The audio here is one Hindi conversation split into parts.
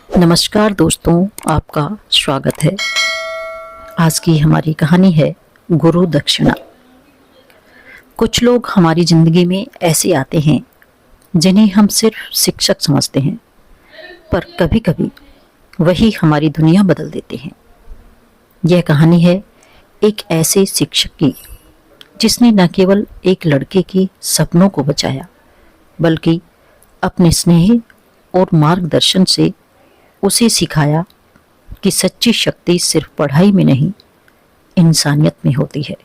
नमस्कार दोस्तों, आपका स्वागत है। आज की हमारी कहानी है गुरु दक्षिणा। कुछ लोग हमारी ज़िंदगी में ऐसे आते हैं जिन्हें हम सिर्फ शिक्षक समझते हैं, पर कभी कभी वही हमारी दुनिया बदल देते हैं। यह कहानी है एक ऐसे शिक्षक की जिसने न केवल एक लड़के के सपनों को बचाया, बल्कि अपने स्नेह और मार्गदर्शन से उसे सिखाया कि सच्ची शक्ति सिर्फ पढ़ाई में नहीं, इंसानियत में होती है।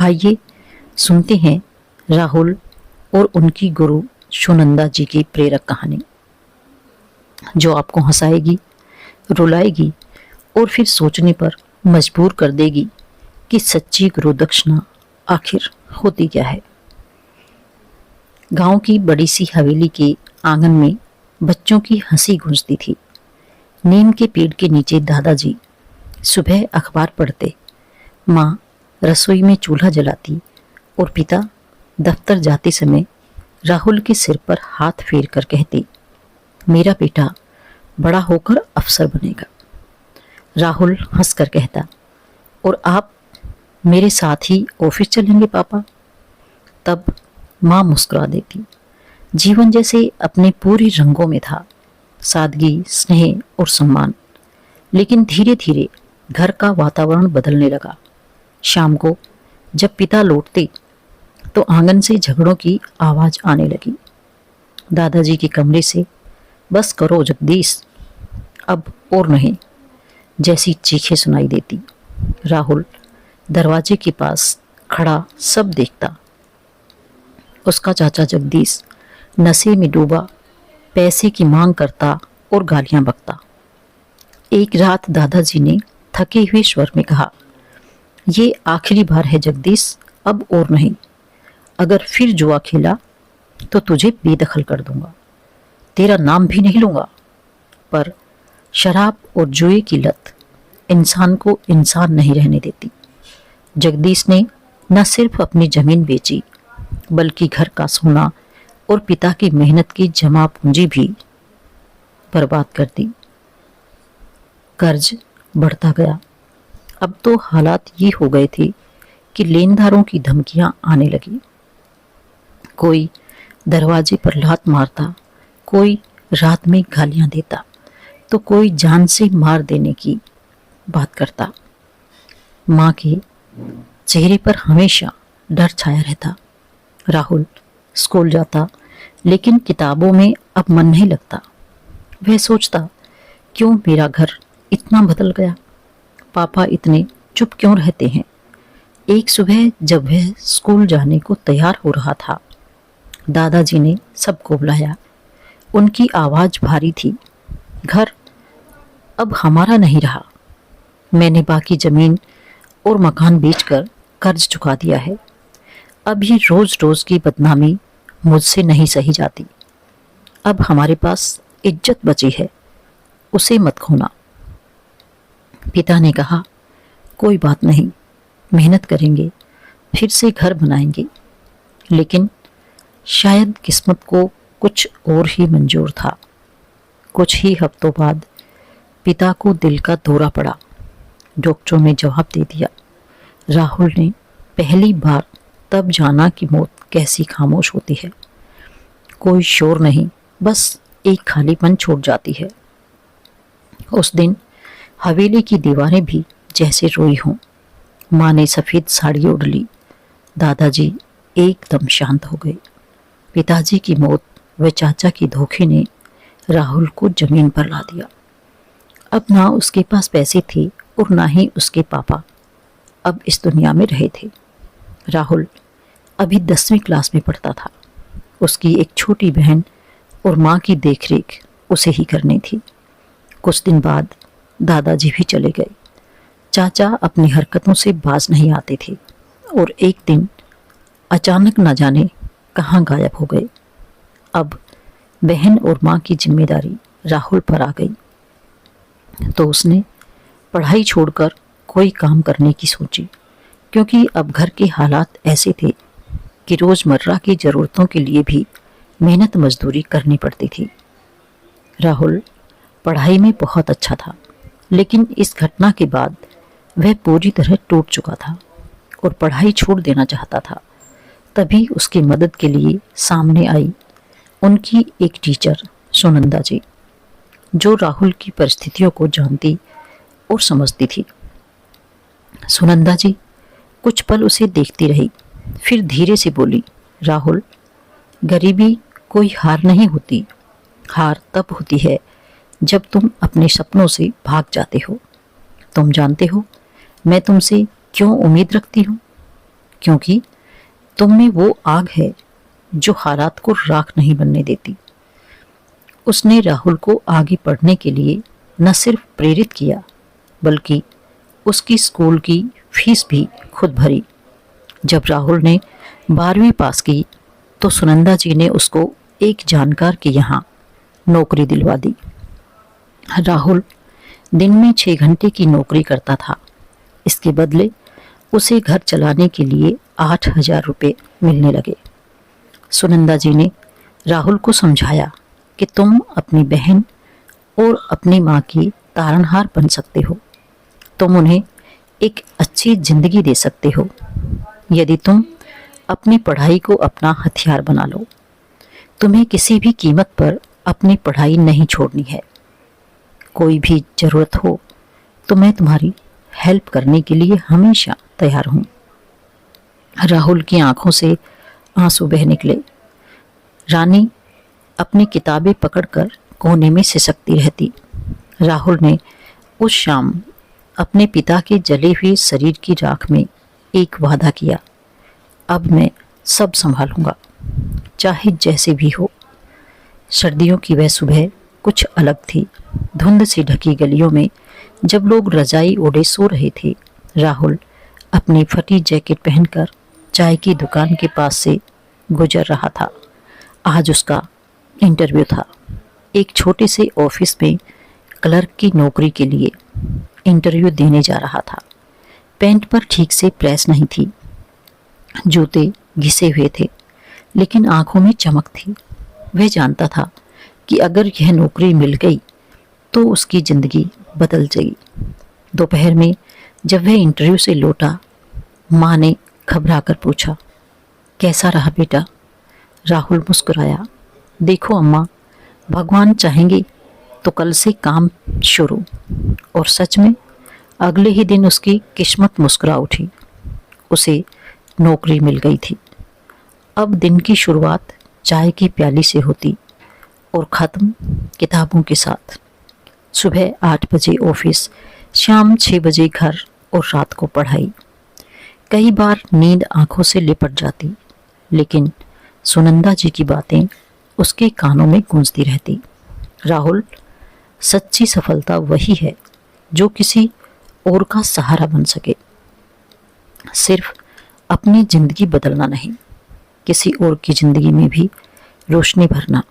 आइए सुनते हैं राहुल और उनकी गुरु सुनंदा जी की प्रेरक कहानी, जो आपको हंसाएगी, रुलाएगी और फिर सोचने पर मजबूर कर देगी कि सच्ची गुरु दक्षिणा आखिर होती क्या है। गांव की बड़ी सी हवेली के आंगन में बच्चों की हंसी गूंजती थी। नीम के पेड़ के नीचे दादाजी सुबह अखबार पढ़ते, माँ रसोई में चूल्हा जलाती और पिता दफ्तर जाते समय राहुल के सिर पर हाथ फेर कर कहते, मेरा बेटा बड़ा होकर अफसर बनेगा। राहुल हंसकर कहता, और आप मेरे साथ ही ऑफिस चलेंगे पापा। तब माँ मुस्कुरा देती। जीवन जैसे अपने पूरे रंगों में था, सादगी, स्नेह और सम्मान। लेकिन धीरे धीरे घर का वातावरण बदलने लगा। शाम को जब पिता लौटते तो आंगन से झगड़ों की आवाज आने लगी। दादाजी के कमरे से, बस करो जगदीश, अब और नहीं, जैसी चीखें सुनाई देती। राहुल दरवाजे के पास खड़ा सब देखता। उसका चाचा जगदीश नशे में डूबा, पैसे की मांग करता और गालियां बकता। एक रात दादाजी ने थके हुए स्वर में कहा, ये आखिरी बार है जगदीश, अब और नहीं। अगर फिर जुआ खेला तो तुझे बेदखल कर दूंगा, तेरा नाम भी नहीं लूंगा। पर शराब और जुए की लत इंसान को इंसान नहीं रहने देती। जगदीश ने न सिर्फ अपनी जमीन बेची, बल्कि घर का सोना और पिता की मेहनत की जमा पूंजी भी बर्बाद कर दी। कर्ज बढ़ता गया। अब तो हालात ये हो गए थे कि लेनदारों की धमकियां आने लगी। कोई दरवाजे पर लात मारता, कोई रात में गालियां देता, तो कोई जान से मार देने की बात करता। माँ के चेहरे पर हमेशा डर छाया रहता। राहुल स्कूल जाता, लेकिन किताबों में अब मन नहीं लगता। वह सोचता, क्यों मेरा घर इतना बदल गया, पापा इतने चुप क्यों रहते हैं। एक सुबह जब वह स्कूल जाने को तैयार हो रहा था, दादाजी ने सबको बुलाया। उनकी आवाज भारी थी, घर अब हमारा नहीं रहा। मैंने बाकी जमीन और मकान बेचकर कर्ज चुका दिया है। अब ये रोज रोज की बदनामी मुझसे नहीं सही जाती। अब हमारे पास इज्जत बची है, उसे मत खोना। पिता ने कहा, कोई बात नहीं, मेहनत करेंगे, फिर से घर बनाएंगे। लेकिन शायद किस्मत को कुछ और ही मंजूर था। कुछ ही हफ्तों बाद पिता को दिल का दौरा पड़ा। डॉक्टरों ने जवाब दे दिया। राहुल ने पहली बार तब जाना कि मौत कैसी खामोश होती है। कोई शोर नहीं, बस एक खालीपन छोड़ जाती है। उस दिन हवेली की दीवारें भी जैसे रोई हों। माँ ने सफ़ेद साड़ी ओढ़ ली। दादाजी एकदम शांत हो गए। पिताजी की मौत व चाचा की धोखे ने राहुल को जमीन पर ला दिया। अब ना उसके पास पैसे थे और ना ही उसके पापा अब इस दुनिया में रहे थे। राहुल अभी 10वीं क्लास में पढ़ता था। उसकी एक छोटी बहन और माँ की देखरेख उसे ही करनी थी। कुछ दिन बाद दादाजी भी चले गए। चाचा अपनी हरकतों से बाज नहीं आते थे और एक दिन अचानक न जाने कहाँ गायब हो गए। अब बहन और माँ की जिम्मेदारी राहुल पर आ गई, तो उसने पढ़ाई छोड़कर कोई काम करने की सोची, क्योंकि अब घर के हालात ऐसे थे कि रोज़मर्रा की ज़रूरतों के लिए भी मेहनत मजदूरी करनी पड़ती थी। राहुल पढ़ाई में बहुत अच्छा था, लेकिन इस घटना के बाद वह पूरी तरह टूट चुका था और पढ़ाई छोड़ देना चाहता था। तभी उसकी मदद के लिए सामने आई उनकी एक टीचर सुनंदा जी, जो राहुल की परिस्थितियों को जानती और समझती थी। सुनंदा जी कुछ पल उसे देखती रही, फिर धीरे से बोली, राहुल, गरीबी कोई हार नहीं होती। हार तब होती है जब तुम अपने सपनों से भाग जाते हो। तुम जानते हो मैं तुमसे क्यों उम्मीद रखती हूँ? क्योंकि तुम में वो आग है जो हालात को राख नहीं बनने देती। उसने राहुल को आगे पढ़ने के लिए न सिर्फ प्रेरित किया, बल्कि उसकी स्कूल की फीस भी खुद भरी। जब राहुल ने 12वीं पास की तो सुनंदा जी ने उसको एक जानकार के यहाँ नौकरी दिलवा दी। राहुल दिन में 6 घंटे की नौकरी करता था। इसके बदले उसे घर चलाने के लिए 8,000 रुपये मिलने लगे। सुनंदा जी ने राहुल को समझाया कि तुम अपनी बहन और अपनी माँ की तारनहार बन सकते हो। तुम उन्हें एक अच्छी जिंदगी दे सकते हो यदि तुम अपनी पढ़ाई को अपना हथियार बना लो। तुम्हें किसी भी कीमत पर अपनी पढ़ाई नहीं छोड़नी है। कोई भी ज़रूरत हो तो मैं तुम्हारी हेल्प करने के लिए हमेशा तैयार हूँ। राहुल की आंखों से आंसू बह निकले। रानी अपनी किताबें पकड़कर कोने में सिसकती रहती। राहुल ने उस शाम अपने पिता के जले हुए शरीर की राख में एक वादा किया, अब मैं सब संभालूंगा, चाहे जैसे भी हो। सर्दियों की वह सुबह कुछ अलग थी। धुंध से ढकी गलियों में जब लोग रजाई ओढ़े सो रहे थे, राहुल अपनी फटी जैकेट पहनकर चाय की दुकान के पास से गुजर रहा था। आज उसका इंटरव्यू था। एक छोटे से ऑफिस में क्लर्क की नौकरी के लिए इंटरव्यू देने जा रहा था। पैंट पर ठीक से प्रेस नहीं थी, जूते घिसे हुए थे, लेकिन आंखों में चमक थी। वह जानता था कि अगर यह नौकरी मिल गई तो उसकी जिंदगी बदल जाएगी। दोपहर में जब वह इंटरव्यू से लौटा, माँ ने घबराकर पूछा, कैसा रहा बेटा? राहुल मुस्कुराया, देखो अम्मा, भगवान चाहेंगे तो कल से काम शुरू। और सच में अगले ही दिन उसकी किस्मत मुस्कुरा उठी। उसे नौकरी मिल गई थी। अब दिन की शुरुआत चाय की प्याली से होती और ख़त्म किताबों के साथ। सुबह 8 बजे ऑफिस, शाम 6 बजे घर और रात को पढ़ाई। कई बार नींद आंखों से लिपट जाती, लेकिन सुनंदा जी की बातें उसके कानों में गूंजती रहती। राहुल, सच्ची सफलता वही है जो किसी और का सहारा बन सके। सिर्फ अपनी जिंदगी बदलना नहीं, किसी और की जिंदगी में भी रोशनी भरना।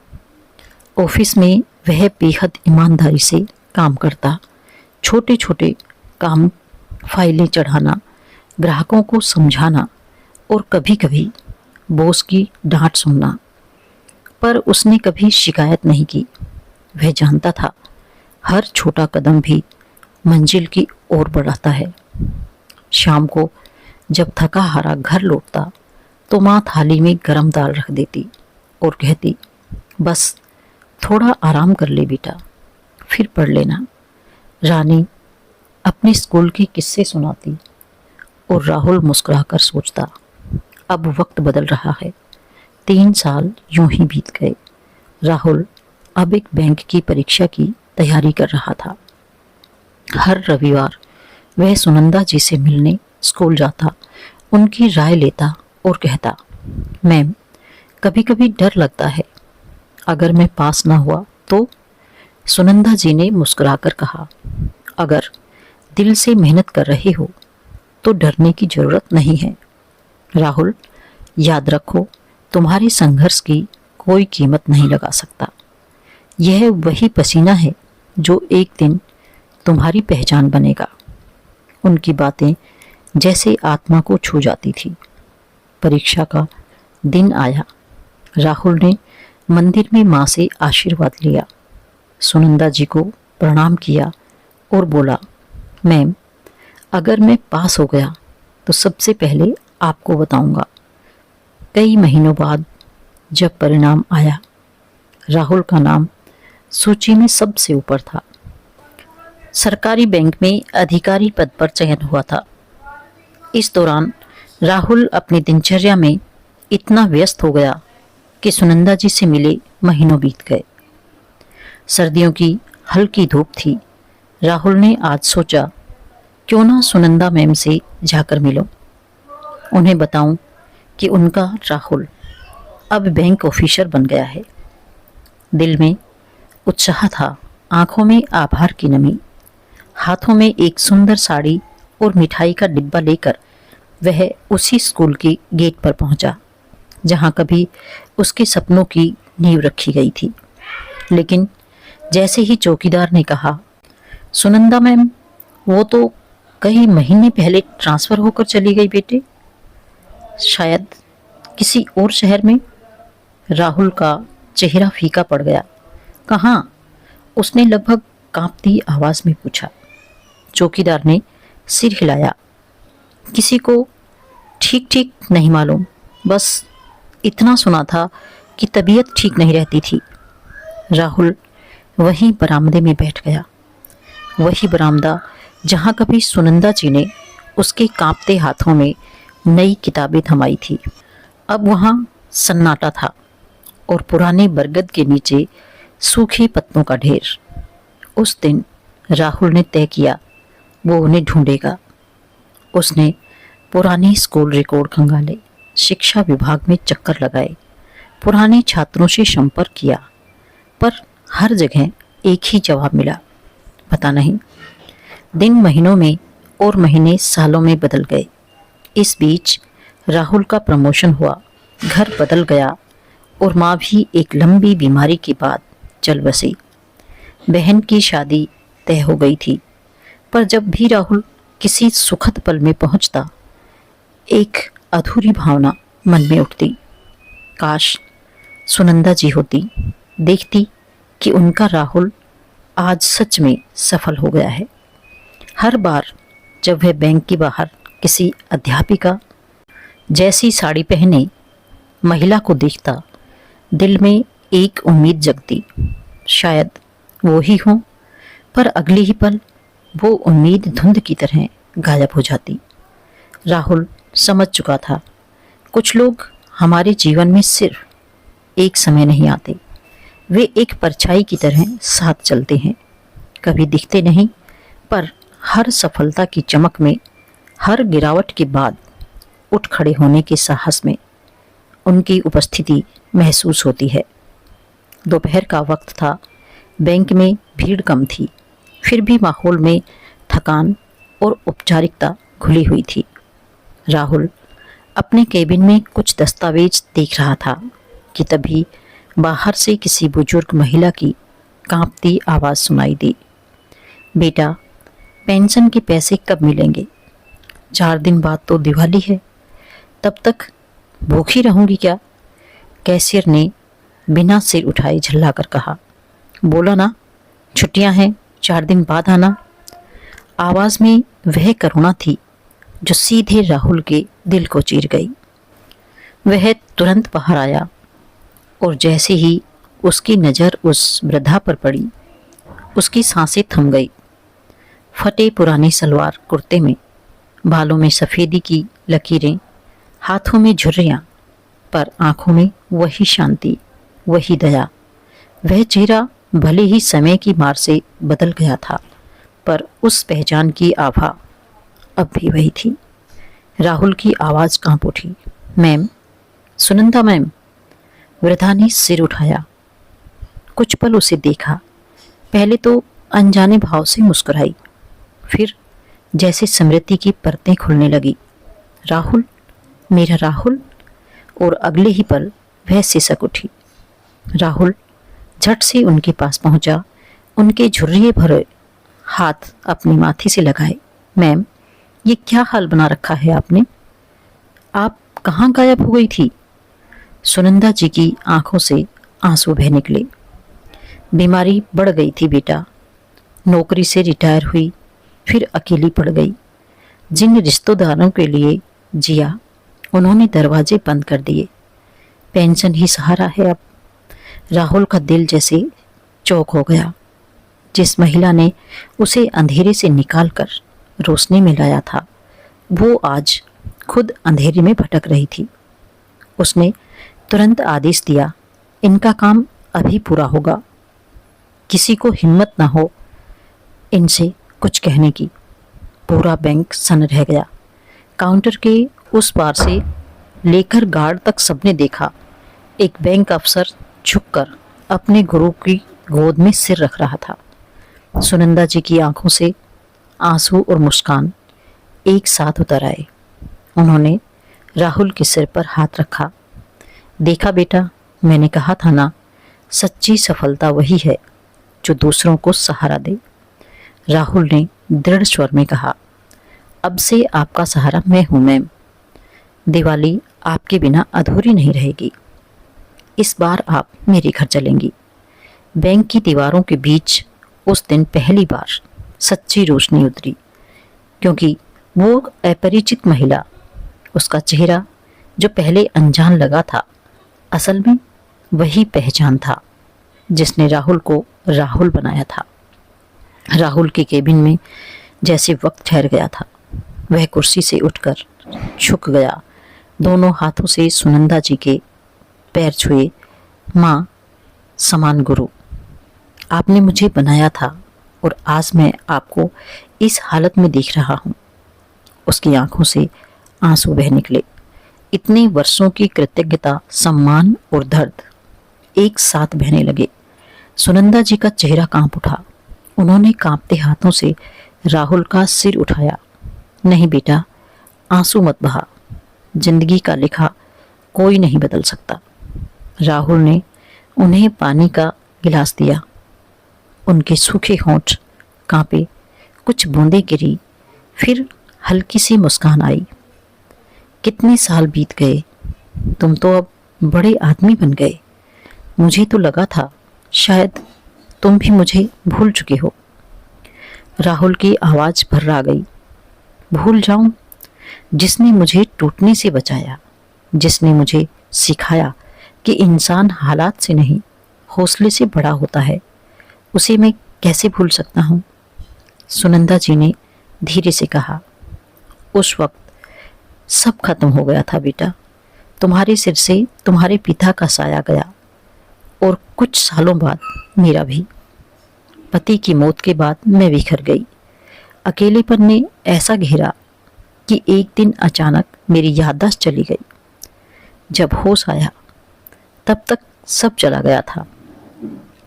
ऑफिस में वह बेहद ईमानदारी से काम करता। छोटे छोटे काम, फाइलें चढ़ाना, ग्राहकों को समझाना और कभी कभी बॉस की डांट सुनना, पर उसने कभी शिकायत नहीं की। वह जानता था हर छोटा कदम भी मंजिल की ओर बढ़ाता है। शाम को जब थका हारा घर लौटता तो माँ थाली में गरम दाल रख देती और कहती, बस थोड़ा आराम कर ले बेटा, फिर पढ़ लेना। रानी अपने स्कूल के किस्से सुनाती और राहुल मुस्कुराकर सोचता, अब वक्त बदल रहा है। 3 साल यूं ही बीत गए। राहुल अब एक बैंक की परीक्षा की तैयारी कर रहा था। हर रविवार वह सुनंदा जी से मिलने स्कूल जाता, उनकी राय लेता और कहता, मैम, कभी कभी डर लगता है, अगर मैं पास ना हुआ तो? सुनंदा जी ने मुस्कुराकर कहा, अगर दिल से मेहनत कर रहे हो तो डरने की जरूरत नहीं है। राहुल, याद रखो, तुम्हारे संघर्ष की कोई कीमत नहीं लगा सकता। यह वही पसीना है जो एक दिन तुम्हारी पहचान बनेगा। उनकी बातें जैसे आत्मा को छू जाती थी। परीक्षा का दिन आया। राहुल ने मंदिर में माँ से आशीर्वाद लिया। सुनंदा जी को प्रणाम किया और बोला, मैम, अगर मैं पास हो गया तो सबसे पहले आपको बताऊंगा। कई महीनों बाद जब परिणाम आया, राहुल का नाम सूची में सबसे ऊपर था। सरकारी बैंक में अधिकारी पद पर चयन हुआ था। इस दौरान राहुल अपनी दिनचर्या में इतना व्यस्त हो गया कि सुनंदा जी से मिले महीनों बीत गए। सर्दियों की हल्की धूप थी। राहुल ने आज सोचा, क्यों ना सुनंदा मैम से जाकर मिलूं, उन्हें बताऊं कि उनका राहुल अब बैंक ऑफिसर बन गया है। दिल में उत्साह था, आंखों में आभार की नमी। हाथों में एक सुंदर साड़ी और मिठाई का डिब्बा लेकर वह उसी स्कूल की गेट पर पहुंचा जहां कभी उसके सपनों की नींव रखी गई थी। लेकिन जैसे ही चौकीदार ने कहा, सुनंदा मैम, वो तो कई महीने पहले ट्रांसफर होकर चली गई बेटे, शायद किसी और शहर में। राहुल का चेहरा फीका पड़ गया। कहाँ? उसने लगभग कांपती आवाज में पूछा। चौकीदार ने सिर हिलाया। किसी को ठीक ठीक नहीं मालूम, बस इतना सुना था कि तबीयत ठीक नहीं रहती थी। राहुल वहीं बरामदे में बैठ गया। वही बरामदा जहां कभी सुनंदा जी ने उसके कांपते हाथों में नई किताबें थमाई थी। अब वहां सन्नाटा था और पुराने बरगद के नीचे सूखे पत्तों का ढेर। उस दिन राहुल ने तय किया, वो उन्हें ढूंढेगा। उसने पुराने स्कूल रिकॉर्ड खंगाले, शिक्षा विभाग में चक्कर लगाए, पुराने छात्रों से संपर्क किया, पर हर जगह एक ही जवाब मिला, पता नहीं। दिन महीनों में और महीने सालों में बदल गए। इस बीच राहुल का प्रमोशन हुआ, घर बदल गया और माँ भी एक लंबी बीमारी के बाद चल बसी। बहन की शादी तय हो गई थी, पर जब भी राहुल किसी सुखद पल में पहुंचता, एक अधूरी भावना मन में उठती। काश सुनंदा जी होती, देखती कि उनका राहुल आज सच में सफल हो गया है। हर बार जब वह बैंक के बाहर किसी अध्यापिका जैसी साड़ी पहने महिला को देखता, दिल में एक उम्मीद जगती, शायद वो ही हो। पर अगले ही पल वो उम्मीद धुंध की तरह गायब हो जाती। राहुल समझ चुका था, कुछ लोग हमारे जीवन में सिर्फ एक समय नहीं आते, वे एक परछाई की तरह साथ चलते हैं। कभी दिखते नहीं, पर हर सफलता की चमक में, हर गिरावट के बाद उठ खड़े होने के साहस में उनकी उपस्थिति महसूस होती है। दोपहर का वक्त था, बैंक में भीड़ कम थी, फिर भी माहौल में थकान और औपचारिकता घुली हुई थी। राहुल अपने केबिन में कुछ दस्तावेज देख रहा था कि तभी बाहर से किसी बुजुर्ग महिला की कांपती आवाज़ सुनाई दी। बेटा, पेंशन के पैसे कब मिलेंगे? 4 दिन बाद तो दिवाली है, तब तक भूखी रहूंगी क्या? कैशियर ने बिना सिर उठाए झल्लाकर कहा। बोला ना, छुट्टियां हैं, 4 दिन बाद आना। आवाज में वह करुणा थी जो सीधे राहुल के दिल को चीर गई। वह तुरंत बाहर आया और जैसे ही उसकी नज़र उस वृद्धा पर पड़ी, उसकी सांसें थम गई। फटे पुराने सलवार कुर्ते में, बालों में सफ़ेदी की लकीरें, हाथों में झुर्रियाँ, पर आंखों में वही शांति, वही दया। वह चेहरा भले ही समय की मार से बदल गया था, पर उस पहचान की आभा अब भी वही थी। राहुल की आवाज़ कांप उठी। Ma'am, Sunanda ma'am. वृद्धा ने सिर उठाया। कुछ पल उसे देखा। पहले तो अनजाने भाव से मुस्कुराई, फिर जैसे स्मृति की परतें खुलने लगी। राहुल, मेरा राहुल। और अगले ही पल वह सिसक उठी। राहुल झट से उनके पास पहुंचा, उनके झुर्रिए भरे हाथ अपनी माथे से लगाए। मैम, ये क्या हाल बना रखा है आपने? आप कहाँ गायब हो गई थी? सुनंदा जी की आंखों से आंसू बह निकले। बीमारी बढ़ गई थी बेटा। नौकरी से रिटायर हुई, फिर अकेली पड़ गई। जिन रिश्तेदारों के लिए जिया, उन्होंने दरवाजे बंद कर दिए। पेंशन ही सहारा है अब। राहुल का दिल जैसे चौक हो गया। जिस महिला ने उसे अंधेरे से निकालकर रोशनी में लाया था, वो आज खुद अंधेरे में भटक रही थी। उसने तुरंत आदेश दिया, इनका काम अभी पूरा होगा। किसी को हिम्मत ना हो इनसे कुछ कहने की। पूरा बैंक सन्न रह गया। काउंटर के उस पार से लेकर गार्ड तक सबने देखा। एक बैंक अफसर झुककर अपने गुरु की गोद में सिर रख रहा था। सुनंदा जी की आंखों से आंसू और मुस्कान एक साथ उतर आए। उन्होंने राहुल के सिर पर हाथ रखा। देखा बेटा, मैंने कहा था ना, सच्ची सफलता वही है जो दूसरों को सहारा दे। राहुल ने दृढ़ स्वर में कहा, अब से आपका सहारा मैं हूं मैम। दिवाली आपके बिना अधूरी नहीं रहेगी। इस बार आप मेरे घर चलेंगी। बैंक की दीवारों के बीच उस दिन पहली बार सच्ची रोशनी उतरी, क्योंकि वो अपरिचित महिला, उसका चेहरा जो पहले अनजान लगा था, असल में वही पहचान था जिसने राहुल को राहुल बनाया था। राहुल के केबिन में जैसे वक्त ठहर गया था। वह कुर्सी से उठकर झुक गया, दोनों हाथों से सुनंदा जी के पैर छुए। माँ, समान गुरु, आपने मुझे बनाया था और आज मैं आपको इस हालत में देख रहा हूँ। उसकी आंखों से आंसू बह निकले। इतने वर्षों की कृतज्ञता, सम्मान और दर्द एक साथ बहने लगे। सुनंदा जी का चेहरा कांप उठा। उन्होंने कांपते हाथों से राहुल का सिर उठाया। नहीं बेटा, आंसू मत बहा। जिंदगी का लिखा कोई नहीं बदल सकता। राहुल ने उन्हें पानी का गिलास दिया। उनके सूखे होंठ कांपे, कुछ बूंदें गिरी, फिर हल्की सी मुस्कान आई। कितने साल बीत गए, तुम तो अब बड़े आदमी बन गए। मुझे तो लगा था शायद तुम भी मुझे भूल चुके हो। राहुल की आवाज भर्रा गई। भूल जाऊं? जिसने मुझे टूटने से बचाया, जिसने मुझे सिखाया कि इंसान हालात से नहीं हौसले से बड़ा होता है, उसे मैं कैसे भूल सकता हूँ? सुनंदा जी ने धीरे से कहा, उस वक्त सब खत्म हो गया था बेटा। तुम्हारे सिर से तुम्हारे पिता का साया गया और कुछ सालों बाद मेरा भी। पति की मौत के बाद मैं बिखर गई। अकेलेपन ने ऐसा घेरा कि एक दिन अचानक मेरी याददाश्त चली गई। जब होश आया तब तक सब चला गया था।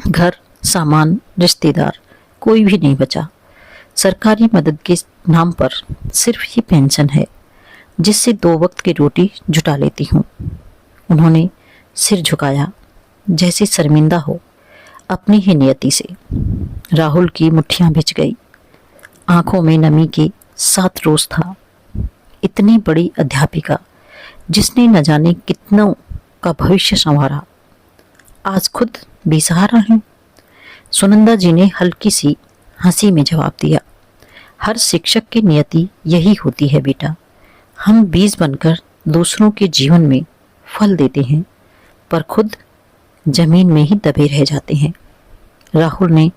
घर, सामान, रिश्तेदार, कोई भी नहीं बचा। सरकारी मदद के नाम पर सिर्फ ही पेंशन है, जिससे 2 वक्त की रोटी जुटा लेती हूँ। उन्होंने सिर झुकाया, जैसे शर्मिंदा हो अपनी ही नियति से। राहुल की मुट्ठियां भिज गई। आंखों में नमी के साथ रोष था। इतनी बड़ी अध्यापिका जिसने न जाने कितनों का भविष्य संवारा, आज खुद बेसहारा है। सुनंदा जी ने हल्की सी हंसी में जवाब दिया, हर शिक्षक की नियति यही होती है बेटा। हम बीज बनकर दूसरों के जीवन में फल देते हैं, पर खुद जमीन में ही दबे रह जाते हैं। राहुल ने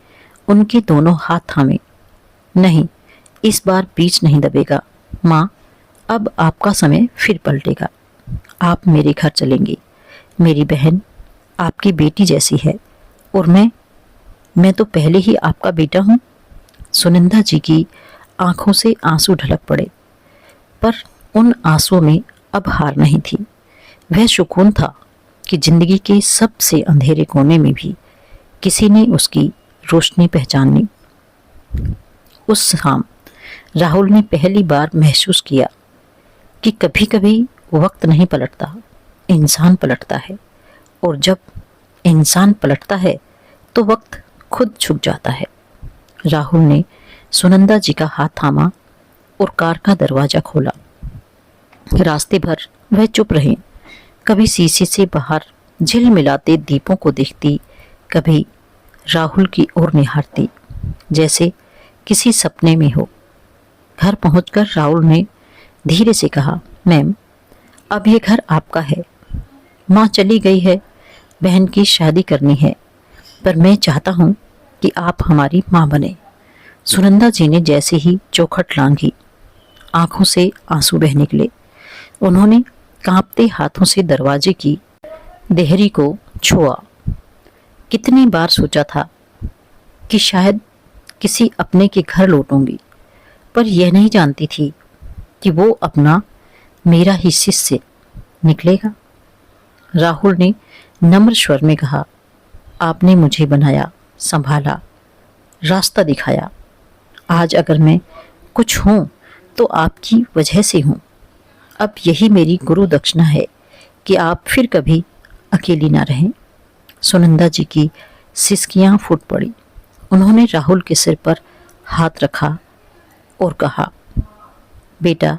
उनके दोनों हाथ थामे। नहीं, इस बार बीज नहीं दबेगा माँ, अब आपका समय फिर पलटेगा। आप मेरे घर चलेंगी। मेरी बहन आपकी बेटी जैसी है और मैं तो पहले ही आपका बेटा हूँ। सुनंदा जी की आंखों से आंसू ढलक पड़े, पर उन आंसुओं में अब हार नहीं थी। वह सुकून था कि जिंदगी के सबसे अंधेरे कोने में भी किसी ने उसकी रोशनी पहचानी। उस शाम राहुल ने पहली बार महसूस किया कि कभी कभी वक्त नहीं पलटता, इंसान पलटता है। और जब इंसान पलटता है तो वक्त खुद झुक जाता है। राहुल ने सुनंदा जी का हाथ थामा और कार का दरवाजा खोला। रास्ते भर वह चुप रहे। कभी शीशे से बाहर झिलमिलाते दीपों को देखती, कभी राहुल की ओर निहारती, जैसे किसी सपने में हो। घर पहुंचकर राहुल ने धीरे से कहा, मैम, अब ये घर आपका है। माँ चली गई है, बहन की शादी करनी है, पर मैं चाहता हूँ कि आप हमारी माँ बने। सुनंदा जी ने जैसे ही चौखट लांघी, आंखों से आंसू बह निकले। उन्होंने कांपते हाथों से दरवाजे की देहरी को छुआ। कितनी बार सोचा था कि शायद किसी अपने के घर लौटूंगी, पर यह नहीं जानती थी कि वो अपना मेरा ही शिष्य निकलेगा। राहुल ने नम्र स्वर में कहा, आपने मुझे बनाया, संभाला, रास्ता दिखाया। आज अगर मैं कुछ हूं तो आपकी वजह से हूं। अब यही मेरी गुरु दक्षिणा है कि आप फिर कभी अकेली ना रहें। सुनंदा जी की सिसकियां फूट पड़ी। उन्होंने राहुल के सिर पर हाथ रखा और कहा, बेटा,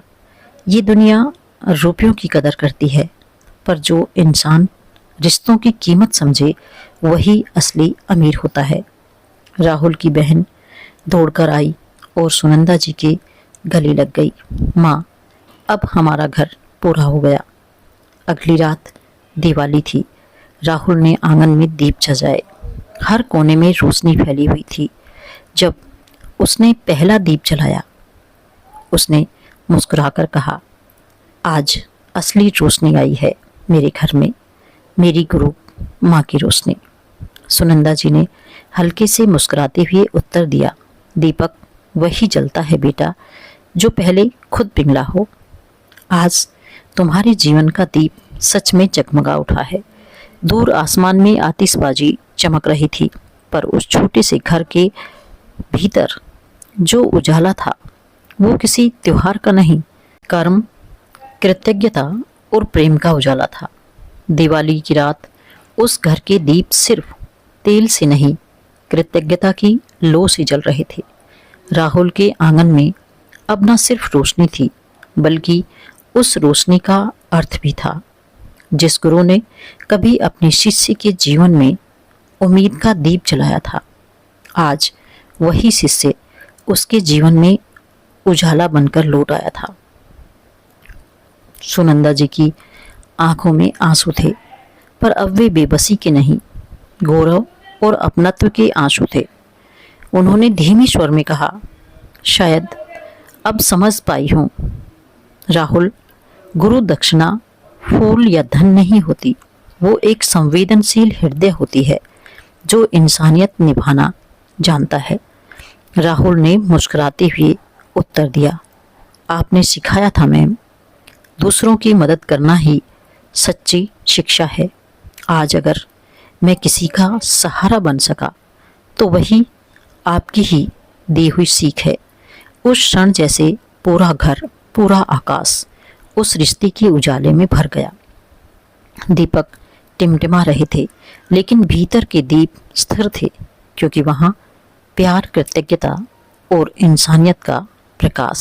ये दुनिया रुपयों की कदर करती है, पर जो इंसान रिश्तों की कीमत समझे वही असली अमीर होता है। राहुल की बहन दौड़कर आई और सुनंदा जी के गले लग गई। माँ, अब हमारा घर पूरा हो गया। अगली रात दिवाली थी। राहुल ने आंगन में दीप सजाए। हर कोने में रोशनी फैली हुई थी। जब उसने पहला दीप जलाया, उसने मुस्कुराकर कहा, आज असली रोशनी आई है मेरे घर में, मेरी गुरु माँ की रोशनी। सुनंदा जी ने हल्के से मुस्कुराते हुए उत्तर दिया, दीपक वही जलता है बेटा जो पहले खुद पिघला हो। आज तुम्हारे जीवन का दीप सच में जगमगा उठा है। दूर आसमान में आतिशबाजी चमक रही थी, पर उस छोटे से घर के भीतर जो उजाला था वो किसी त्योहार का नहीं, कर्म, कृतज्ञता और प्रेम का उजाला था। दिवाली की रात उस घर के दीप सिर्फ तेल से नहीं, कृतज्ञता की लौ से जल रहे थे। राहुल के आंगन में अब न सिर्फ रोशनी थी, बल्कि उस रोशनी का अर्थ भी था। जिस गुरु ने कभी अपने शिष्य के जीवन में उम्मीद का दीप जलाया था, आज वही शिष्य उसके जीवन में उजाला बनकर लौट आया था। सुनंदा जी की आंखों में आंसू थे, पर अब वे बेबसी के नहीं, गौरव और अपनत्व के आंसू थे। उन्होंने धीमे स्वर में कहा, शायद अब समझ पाई हूँ राहुल, गुरु दक्षिणा फूल या धन नहीं होती, वो एक संवेदनशील हृदय होती है जो इंसानियत निभाना जानता है। राहुल ने मुस्कुराते हुए उत्तर दिया, आपने सिखाया था मैम, दूसरों की मदद करना ही सच्ची शिक्षा है। आज अगर मैं किसी का सहारा बन सका तो वही आपकी ही दी हुई सीख है। उस क्षण जैसे पूरा घर, पूरा आकाश उस रिश्ते के उजाले में भर गया। दीपक टिमटिमा रहे थे, लेकिन भीतर के दीप स्थिर थे, क्योंकि वहाँ प्यार, कृतज्ञता और इंसानियत का प्रकाश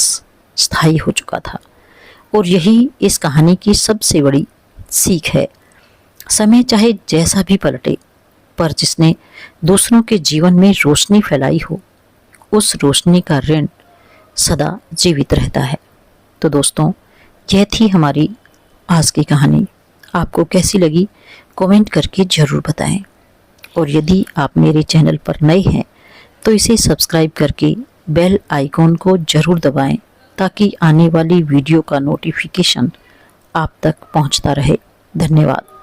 स्थायी हो चुका था। और यही इस कहानी की सबसे बड़ी सीख है। समय चाहे जैसा भी पलटे, पर जिसने दूसरों के जीवन में रोशनी फैलाई हो, उस रोशनी का ऋण सदा जीवित रहता है। तो दोस्तों, यह थी हमारी आज की कहानी। आपको कैसी लगी कमेंट करके ज़रूर बताएं। और यदि आप मेरे चैनल पर नए हैं तो इसे सब्सक्राइब करके बेल आइकॉन को ज़रूर दबाएं, ताकि आने वाली वीडियो का नोटिफिकेशन आप तक पहुंचता रहे। धन्यवाद।